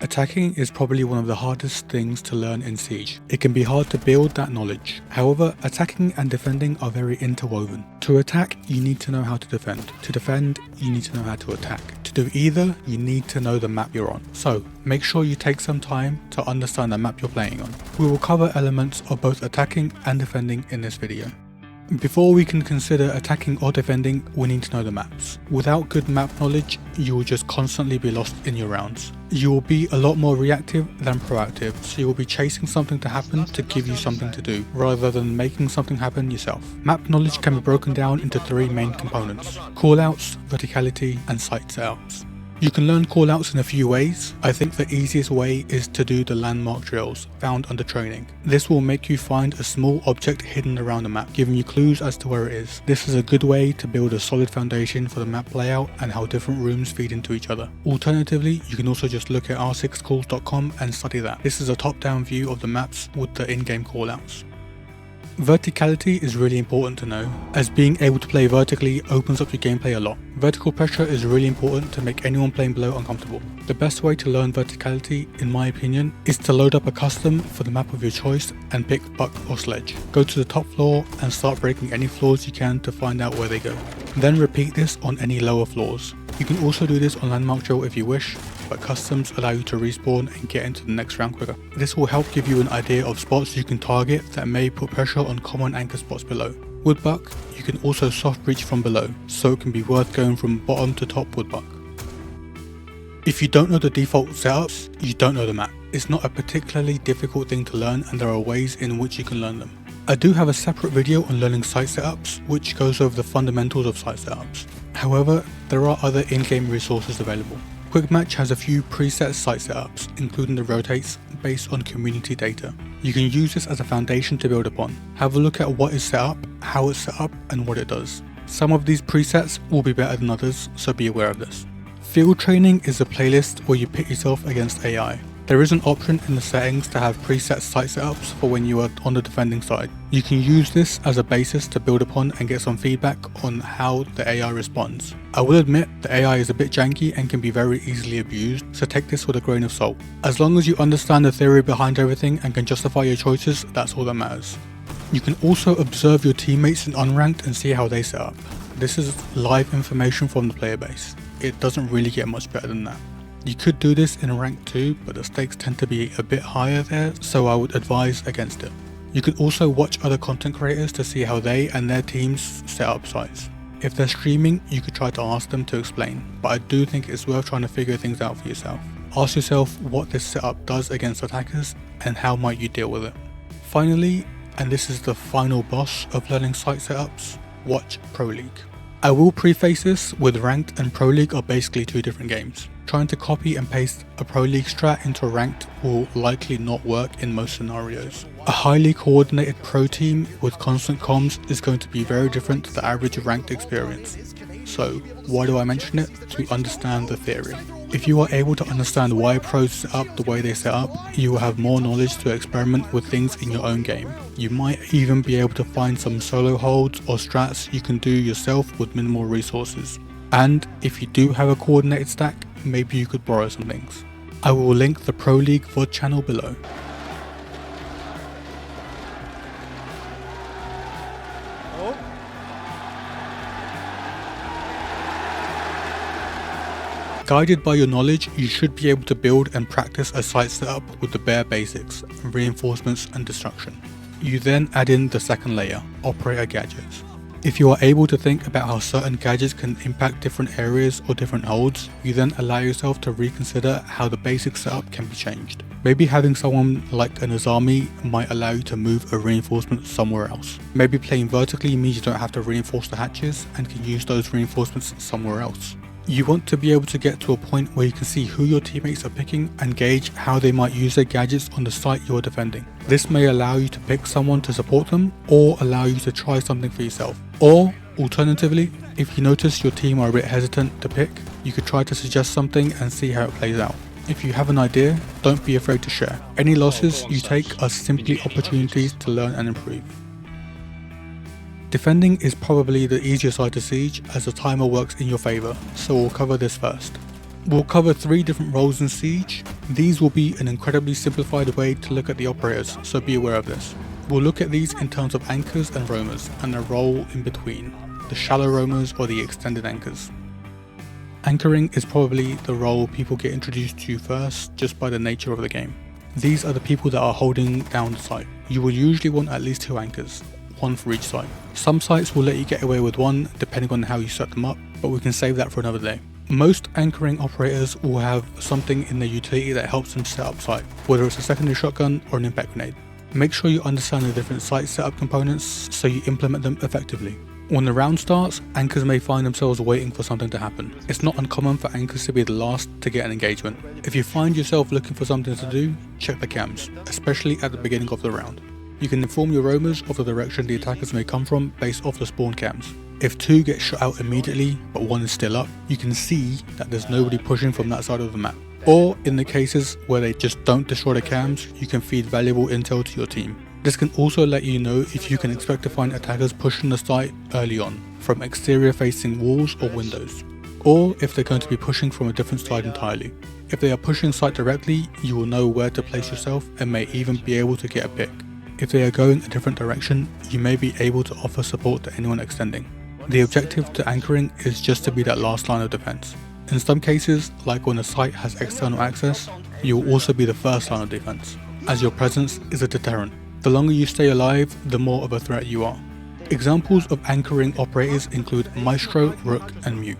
Attacking is probably one of the hardest things to learn in Siege. It can be hard to build that knowledge. However, attacking and defending are very interwoven. To attack, you need to know how to defend. To defend, you need to know how to attack. To do either, you need to know the map you're on. So, make sure you take some time to understand the map you're playing on. We will cover elements of both attacking and defending in this video. Before we can consider attacking or defending, we need to know the maps. Without good map knowledge, you will just constantly be lost in your rounds. You will be a lot more reactive than proactive, so you will be chasing something to happen to give you something to do, rather than making something happen yourself. Map knowledge can be broken down into three main components: callouts, verticality, and site setups. You can learn callouts in a few ways. I think the easiest way is to do the landmark drills found under training. This will make you find a small object hidden around the map, giving you clues as to where it is. This is a good way to build a solid foundation for the map layout and how different rooms feed into each other. Alternatively, you can also just look at r6calls.com and study that. This is a top-down view of the maps with the in-game callouts. Verticality is really important to know, as being able to play vertically opens up your gameplay a lot. Vertical pressure is really important to make anyone playing below uncomfortable. The best way to learn verticality, in my opinion, is to load up a custom for the map of your choice and pick Buck or Sledge. Go to the top floor and start breaking any floors you can to find out where they go. Then repeat this on any lower floors. You can also do this on Landmark Drill if you wish, but customs allow you to respawn and get into the next round quicker. This will help give you an idea of spots you can target that may put pressure on common anchor spots below. Woodbuck, you can also soft breach from below, so it can be worth going from bottom to top woodbuck. If you don't know the default setups, you don't know the map. It's not a particularly difficult thing to learn, and there are ways in which you can learn them. I do have a separate video on learning site setups, which goes over the fundamentals of site setups. However, there are other in-game resources available. Quick Match has a few preset site setups, including the rotates, based on community data. You can use this as a foundation to build upon. Have a look at what is set up, how it's set up, and what it does. Some of these presets will be better than others, so be aware of this. Field Training is a playlist where you pit yourself against AI. There is an option in the settings to have preset site setups for when you are on the defending side. You can use this as a basis to build upon and get some feedback on how the AI responds. I will admit the AI is a bit janky and can be very easily abused, so take this with a grain of salt. As long as you understand the theory behind everything and can justify your choices, that's all that matters. You can also observe your teammates in unranked and see how they set up. This is live information from the player base. It doesn't really get much better than that. You could do this in rank 2, but the stakes tend to be a bit higher there, so I would advise against it. You could also watch other content creators to see how they and their teams set up sites. If they're streaming, you could try to ask them to explain, but I do think it's worth trying to figure things out for yourself. Ask yourself what this setup does against attackers and how might you deal with it. Finally, and this is the final boss of learning site setups, watch Pro League. I will preface this with Ranked and Pro League are basically two different games. Trying to copy and paste a Pro League strat into Ranked will likely not work in most scenarios. A highly coordinated pro team with constant comms is going to be very different to the average Ranked experience. So, why do I mention it? To understand the theory. If you are able to understand why pros set up the way they set up, you will have more knowledge to experiment with things in your own game. You might even be able to find some solo holds or strats you can do yourself with minimal resources. And if you do have a coordinated stack, maybe you could borrow some things. I will link the Pro League VOD channel below. Guided by your knowledge, you should be able to build and practice a site setup with the bare basics, reinforcements and destruction. You then add in the second layer, operator gadgets. If you are able to think about how certain gadgets can impact different areas or different holds, you then allow yourself to reconsider how the basic setup can be changed. Maybe having someone like an Azami might allow you to move a reinforcement somewhere else. Maybe playing vertically means you don't have to reinforce the hatches and can use those reinforcements somewhere else. You want to be able to get to a point where you can see who your teammates are picking and gauge how they might use their gadgets on the site you are defending. This may allow you to pick someone to support them or allow you to try something for yourself. Or, alternatively, if you notice your team are a bit hesitant to pick, you could try to suggest something and see how it plays out. If you have an idea, don't be afraid to share. Any losses you take are simply opportunities to learn and improve. Defending is probably the easier side to Siege as the timer works in your favour, so we'll cover this first. We'll cover 3 different roles in Siege. These will be an incredibly simplified way to look at the operators, so be aware of this. We'll look at these in terms of anchors and roamers, and their role in between, the shallow roamers or the extended anchors. Anchoring is probably the role people get introduced to first just by the nature of the game. These are the people that are holding down the site. You will usually want at least 2 anchors, 1 for each site. Some sites will let you get away with 1 depending on how you set them up, but we can save that for another day. Most anchoring operators will have something in their utility that helps them set up site, whether it's a secondary shotgun or an impact grenade. Make sure you understand the different site setup components so you implement them effectively. When the round starts, anchors may find themselves waiting for something to happen. It's not uncommon for anchors to be the last to get an engagement. If you find yourself looking for something to do, check the cams, especially at the beginning of the round. You can inform your roamers of the direction the attackers may come from based off the spawn cams. If 2 get shot out immediately but 1 is still up, you can see that there's nobody pushing from that side of the map. Or in the cases where they just don't destroy the cams, you can feed valuable intel to your team. This can also let you know if you can expect to find attackers pushing the site early on, from exterior facing walls or windows, or if they're going to be pushing from a different side entirely. If they are pushing site directly, you will know where to place yourself and may even be able to get a pick. If they are going a different direction, you may be able to offer support to anyone extending. The objective to anchoring is just to be that last line of defense. In some cases, like when a site has external access, you will also be the first line of defense, as your presence is a deterrent. The longer you stay alive, the more of a threat you are. Examples of anchoring operators include Maestro, Rook, and Mute.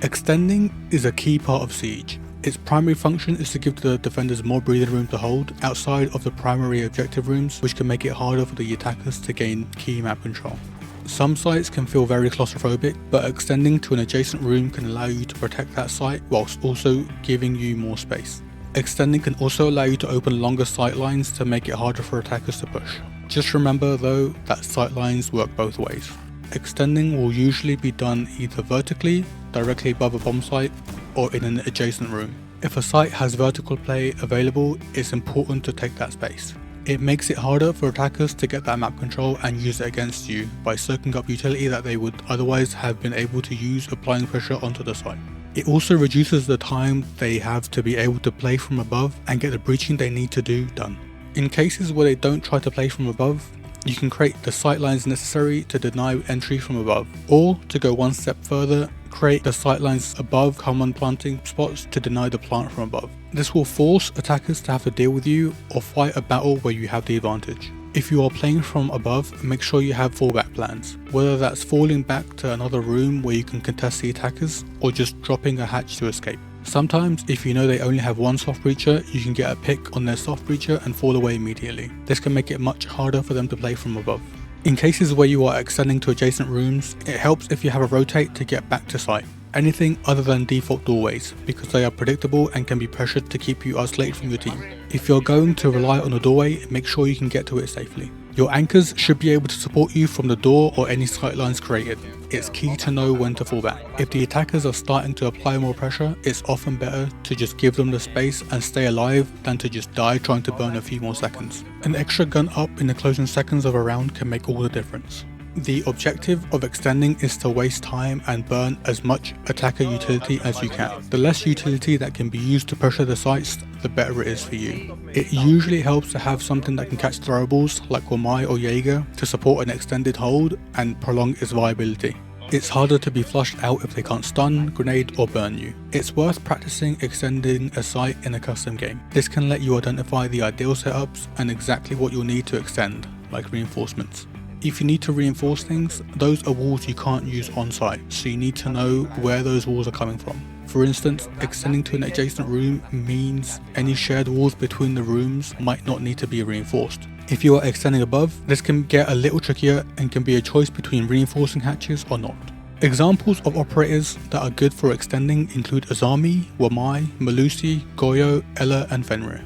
Extending is a key part of Siege. Its primary function is to give the defenders more breathing room to hold outside of the primary objective rooms, which can make it harder for the attackers to gain key map control. Some sites can feel very claustrophobic, but extending to an adjacent room can allow you to protect that site whilst also giving you more space. Extending can also allow you to open longer sight lines to make it harder for attackers to push. Just remember though that sight lines work both ways. Extending will usually be done either vertically, directly above a bomb site, or in an adjacent room. If a site has vertical play available, it's important to take that space. It makes it harder for attackers to get that map control and use it against you by soaking up utility that they would otherwise have been able to use applying pressure onto the site. It also reduces the time they have to be able to play from above and get the breaching they need to do done. In cases where they don't try to play from above, you can create the sightlines necessary to deny entry from above, or to go one step further, create the sightlines above common planting spots to deny the plant from above. This will force attackers to have to deal with you or fight a battle where you have the advantage. If you are playing from above, make sure you have fallback plans, whether that's falling back to another room where you can contest the attackers or just dropping a hatch to escape. Sometimes, if you know they only have one soft breacher, you can get a pick on their soft breacher and fall away immediately. This can make it much harder for them to play from above. In cases where you are extending to adjacent rooms, it helps if you have a rotate to get back to site. Anything other than default doorways, because they are predictable and can be pressured to keep you isolated from your team. If you're going to rely on a doorway, make sure you can get to it safely. Your anchors should be able to support you from the door or any sightlines created. It's key to know when to fall back. If the attackers are starting to apply more pressure, it's often better to just give them the space and stay alive than to just die trying to burn a few more seconds. An extra gun up in the closing seconds of a round can make all the difference. The objective of extending is to waste time and burn as much attacker utility as you can. The less utility that can be used to pressure the sites, the better it is for you. It usually helps to have something that can catch throwables like Wamai or Jaeger to support an extended hold and prolong its viability. It's harder to be flushed out if they can't stun, grenade or burn you. It's worth practicing extending a site in a custom game. This can let you identify the ideal setups and exactly what you'll need to extend, like reinforcements. If you need to reinforce things, those are walls you can't use on site, so you need to know where those walls are coming from. For instance, extending to an adjacent room means any shared walls between the rooms might not need to be reinforced. If you are extending above, this can get a little trickier and can be a choice between reinforcing hatches or not. Examples of operators that are good for extending include Azami, Wamai, Malusi, Goyo, Ella and Fenrir.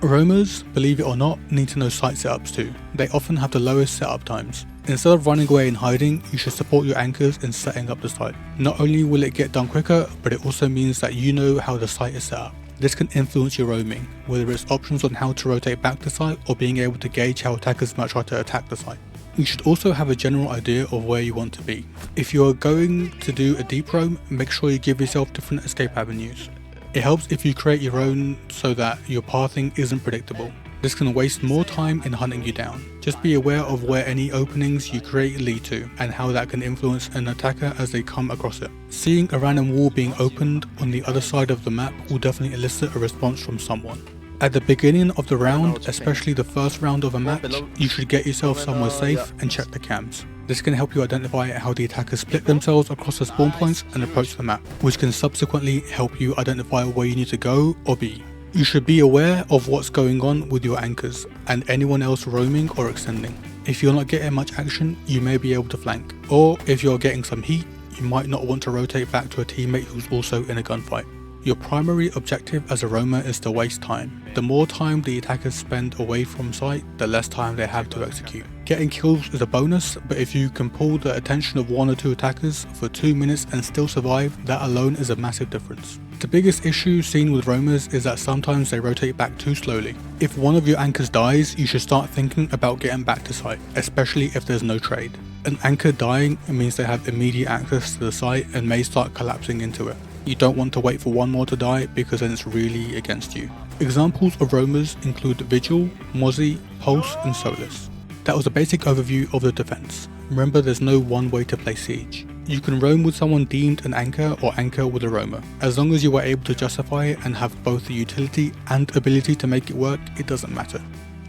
Roamers, believe it or not, need to know site setups too. They often have the lowest setup times. Instead of running away and hiding, you should support your anchors in setting up the site. Not only will it get done quicker, but it also means that you know how the site is set up. This can influence your roaming, whether it's options on how to rotate back to site or being able to gauge how attackers might try to attack the site. You should also have a general idea of where you want to be. If you are going to do a deep roam, make sure you give yourself different escape avenues. It helps if you create your own so that your pathing isn't predictable. This can waste more time in hunting you down. Just be aware of where any openings you create lead to, and how that can influence an attacker as they come across it. Seeing a random wall being opened on the other side of the map will definitely elicit a response from someone. At the beginning of the round, especially the first round of a match, you should get yourself somewhere safe and check the cams. This can help you identify how the attackers split themselves across the spawn points and approach the map, which can subsequently help you identify where you need to go or be. You should be aware of what's going on with your anchors and anyone else roaming or extending. If you're not getting much action, you may be able to flank, or if you're getting some heat, you might not want to rotate back to a teammate who's also in a gunfight. Your primary objective as a roamer is to waste time. The more time the attackers spend away from sight, the less time they have to execute. Getting kills is a bonus, but if you can pull the attention of 1 or 2 attackers for 2 minutes and still survive, that alone is a massive difference. The biggest issue seen with roamers is that sometimes they rotate back too slowly. If one of your anchors dies, you should start thinking about getting back to site, especially if there's no trade. An anchor dying means they have immediate access to the site and may start collapsing into it. You don't want to wait for one more to die because then it's really against you. Examples of roamers include Vigil, Mozzie, Pulse and Solus. That was a basic overview of the defense. Remember, there's no one way to play Siege. You can roam with someone deemed an anchor or anchor with a roamer. As long as you are able to justify it and have both the utility and ability to make it work, it doesn't matter.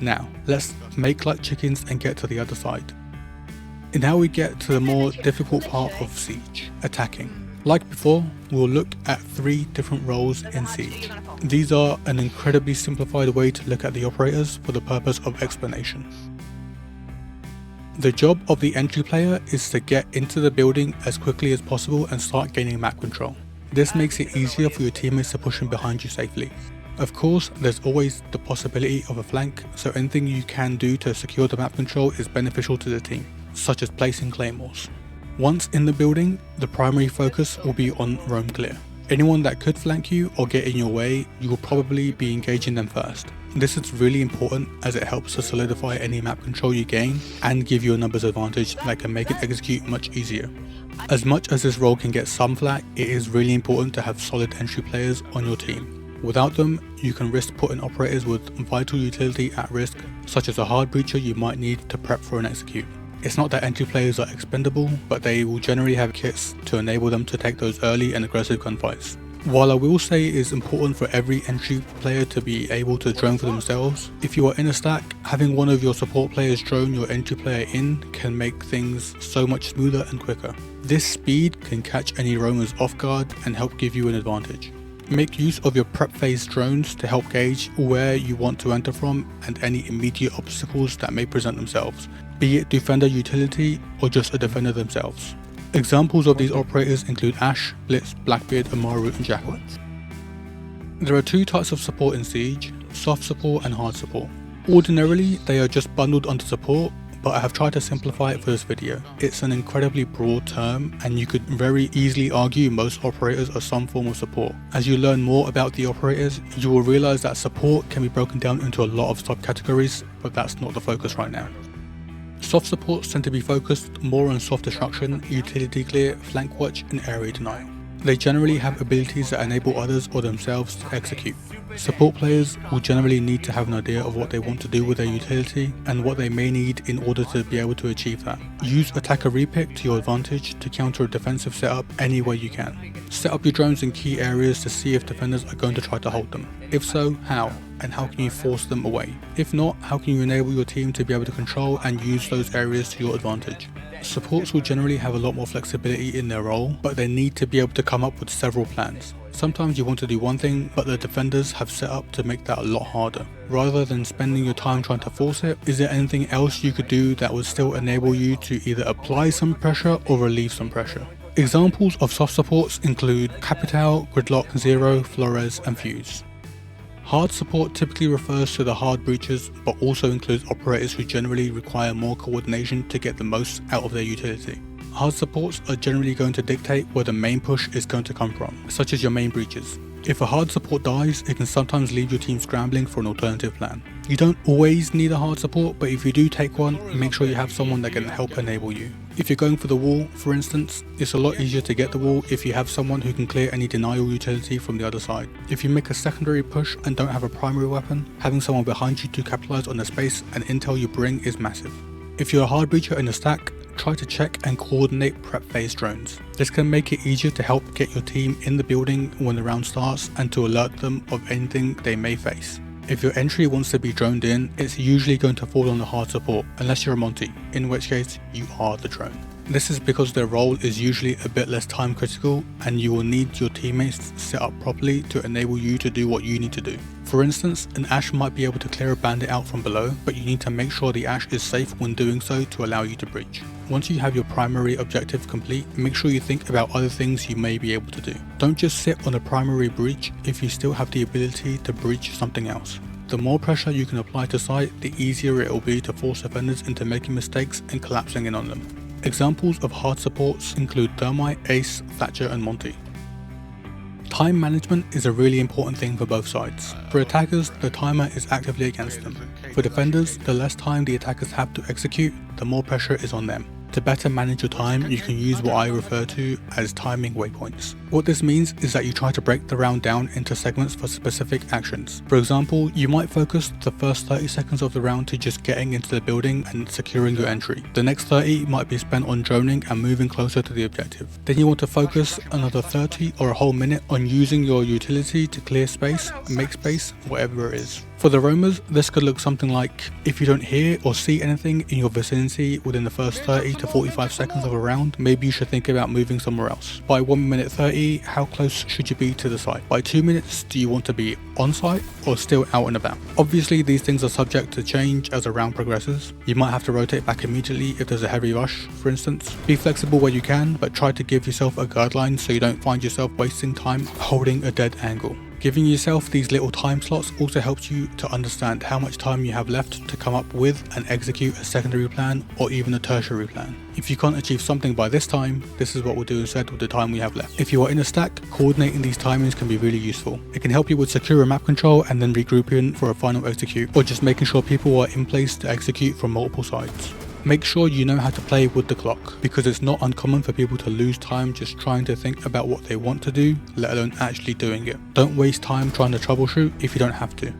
Now, let's make like chickens and get to the other side. And now we get to the more difficult part of Siege, attacking. Like before, we'll look at 3 different roles in Siege. These are an incredibly simplified way to look at the operators for the purpose of explanation. The job of the entry player is to get into the building as quickly as possible and start gaining map control. This makes it easier for your teammates to push in behind you safely. Of course, there's always the possibility of a flank, so anything you can do to secure the map control is beneficial to the team, such as placing claymores. Once in the building, the primary focus will be on roam clear. Anyone that could flank you or get in your way, you will probably be engaging them first. This is really important as it helps to solidify any map control you gain and give you a numbers advantage that can make it execute much easier. As much as this role can get some flack, it is really important to have solid entry players on your team. Without them, you can risk putting operators with vital utility at risk, such as a hard breacher you might need to prep for an execute. It's not that entry players are expendable, but they will generally have kits to enable them to take those early and aggressive gunfights. While I will say it is important for every entry player to be able to drone for themselves, if you are in a stack, having one of your support players drone your entry player in can make things so much smoother and quicker. This speed can catch any roamers off guard and help give you an advantage. Make use of your prep phase drones to help gauge where you want to enter from and any immediate obstacles that may present themselves, be it defender utility or just a defender themselves. Examples of these operators include Ashe, Blitz, Blackbeard, Amaru and Jackal. There are 2 types of support in Siege, soft support and hard support. Ordinarily they are just bundled onto support, but I have tried to simplify it for this video. It's an incredibly broad term and you could very easily argue most operators are some form of support. As you learn more about the operators, you will realize that support can be broken down into a lot of subcategories, but that's not the focus right now. Soft supports tend to be focused more on soft destruction, utility clear, flank watch and area denial. They generally have abilities that enable others or themselves to execute. Support players will generally need to have an idea of what they want to do with their utility and what they may need in order to be able to achieve that. Use attacker repick to your advantage to counter a defensive setup any way you can. Set up your drones in key areas to see if defenders are going to try to hold them. If so, how? And how can you force them away? If not, how can you enable your team to be able to control and use those areas to your advantage? Supports will generally have a lot more flexibility in their role, but they need to be able to come up with several plans. Sometimes you want to do one thing, but the defenders have set up to make that a lot harder. Rather than spending your time trying to force it, is there anything else you could do that would still enable you to either apply some pressure or relieve some pressure? Examples of soft supports include Capital, Gridlock, Zero, Flores and Fuse. Hard support typically refers to the hard breachers, but also includes operators who generally require more coordination to get the most out of their utility. Hard supports are generally going to dictate where the main push is going to come from, such as your main breachers. If a hard support dies, it can sometimes leave your team scrambling for an alternative plan. You don't always need a hard support, but if you do take one, make sure you have someone that can help enable you. If you're going for the wall, for instance, it's a lot easier to get the wall if you have someone who can clear any denial utility from the other side. If you make a secondary push and don't have a primary weapon, having someone behind you to capitalize on the space and intel you bring is massive. If you're a hard breacher in a stack, try to check and coordinate prep phase drones. This can make it easier to help get your team in the building when the round starts and to alert them of anything they may face. If your entry wants to be droned in, it's usually going to fall on the hard support, unless you're a Monty, in which case you are the drone. This is because their role is usually a bit less time critical and you will need your teammates set up properly to enable you to do what you need to do. For instance, an Ash might be able to clear a bandit out from below, but you need to make sure the Ash is safe when doing so to allow you to breach. Once you have your primary objective complete, make sure you think about other things you may be able to do. Don't just sit on a primary breach if you still have the ability to breach something else. The more pressure you can apply to site, the easier it will be to force offenders into making mistakes and collapsing in on them. Examples of hard supports include Thermite, Ace, Thatcher and Monty. Time management is a really important thing for both sides. For attackers, the timer is actively against them. For defenders, the less time the attackers have to execute, the more pressure is on them. To better manage your time, you can use what I refer to as timing waypoints. What this means is that you try to break the round down into segments for specific actions. For example, you might focus the first 30 seconds of the round to just getting into the building and securing your entry. The next 30 might be spent on droning and moving closer to the objective. Then you want to focus another 30 or a whole minute on using your utility to clear space, make space, whatever it is. For the roamers, this could look something like, if you don't hear or see anything in your vicinity within the first 30 to 45 seconds of a round, maybe you should think about moving somewhere else. By 1 minute 30, how close should you be to the site? By 2 minutes, do you want to be on site or still out and about? Obviously, these things are subject to change as a round progresses. You might have to rotate back immediately if there's a heavy rush, for instance. Be flexible where you can, but try to give yourself a guideline so you don't find yourself wasting time holding a dead angle. Giving yourself these little time slots also helps you to understand how much time you have left to come up with and execute a secondary plan or even a tertiary plan. If you can't achieve something by this time, this is what we'll do instead with the time we have left. If you are in a stack, coordinating these timings can be really useful. It can help you with secure map control and then regrouping for a final execute, or just making sure people are in place to execute from multiple sides. Make sure you know how to play with the clock, because it's not uncommon for people to lose time just trying to think about what they want to do, let alone actually doing it. Don't waste time trying to troubleshoot if you don't have to.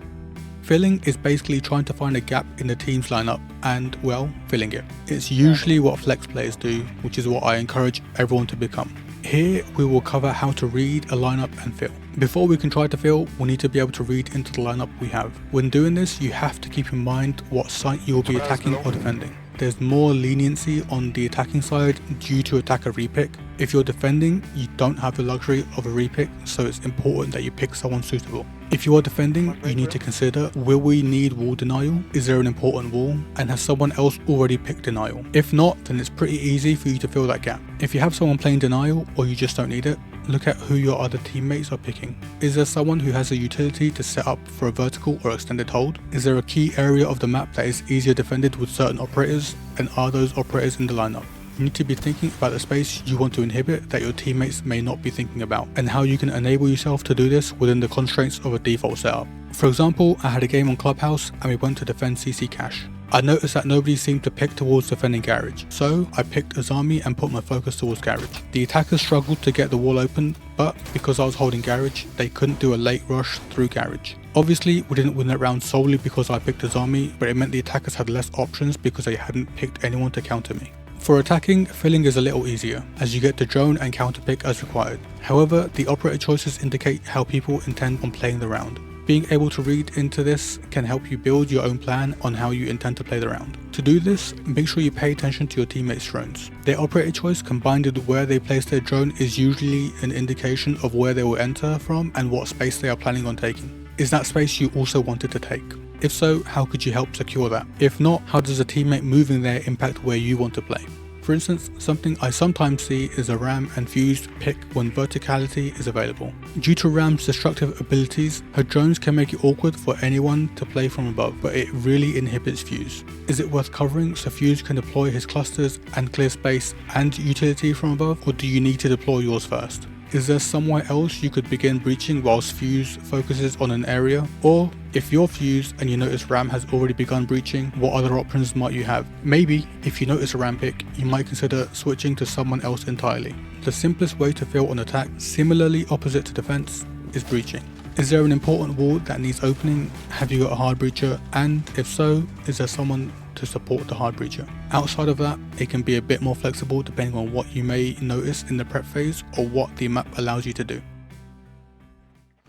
Filling is basically trying to find a gap in the team's lineup and, well, filling it. It's usually what flex players do, which is what I encourage everyone to become. Here we will cover how to read a lineup and fill. Before we can try to fill, we need to be able to read into the lineup we have. When doing this, you have to keep in mind what site you will be attacking or defending. There's more leniency on the attacking side due to attacker repick. If you're defending, you don't have the luxury of a repick, so it's important that you pick someone suitable. If you are defending, you need to consider, will we need wall denial? Is there an important wall? And has someone else already picked denial? If not, then it's pretty easy for you to fill that gap. If you have someone playing denial or you just don't need it, look at who your other teammates are picking. Is there someone who has a utility to set up for a vertical or extended hold? Is there a key area of the map that is easier defended with certain operators, and are those operators in the lineup? You need to be thinking about the space you want to inhibit that your teammates may not be thinking about, and how you can enable yourself to do this within the constraints of a default setup. For example, I had a game on Clubhouse and we went to defend CC Cash. I noticed that nobody seemed to pick towards defending Garage, so I picked Azami and put my focus towards Garage. The attackers struggled to get the wall open, but because I was holding Garage, they couldn't do a late rush through Garage. Obviously, we didn't win that round solely because I picked Azami, but it meant the attackers had less options because they hadn't picked anyone to counter me. For attacking, filling is a little easier, as you get to drone and counterpick as required. However, the operator choices indicate how people intend on playing the round. Being able to read into this can help you build your own plan on how you intend to play the round. To do this, make sure you pay attention to your teammates' drones. Their operator choice combined with where they place their drone is usually an indication of where they will enter from and what space they are planning on taking. Is that space you also wanted to take? If so, how could you help secure that? If not, how does a teammate moving there impact where you want to play? For instance, something I sometimes see is a Ram and Fuse pick when Verticality is available. Due to Ram's destructive abilities, her drones can make it awkward for anyone to play from above, but it really inhibits Fuse. Is it worth covering so Fuse can deploy his clusters and clear space and utility from above, or do you need to deploy yours first? Is there somewhere else you could begin breaching whilst Fuse focuses on an area? Or if you're Fuse and you notice Ram has already begun breaching, what other options might you have? Maybe if you notice a Ram pick, you might consider switching to someone else entirely. The simplest way to fail on attack, similarly opposite to defense, is breaching. Is there an important wall that needs opening? Have you got a hard breacher? And if so, is there someone to support the hard breacher? Outside of that, it can be a bit more flexible depending on what you may notice in the prep phase or what the map allows you to do.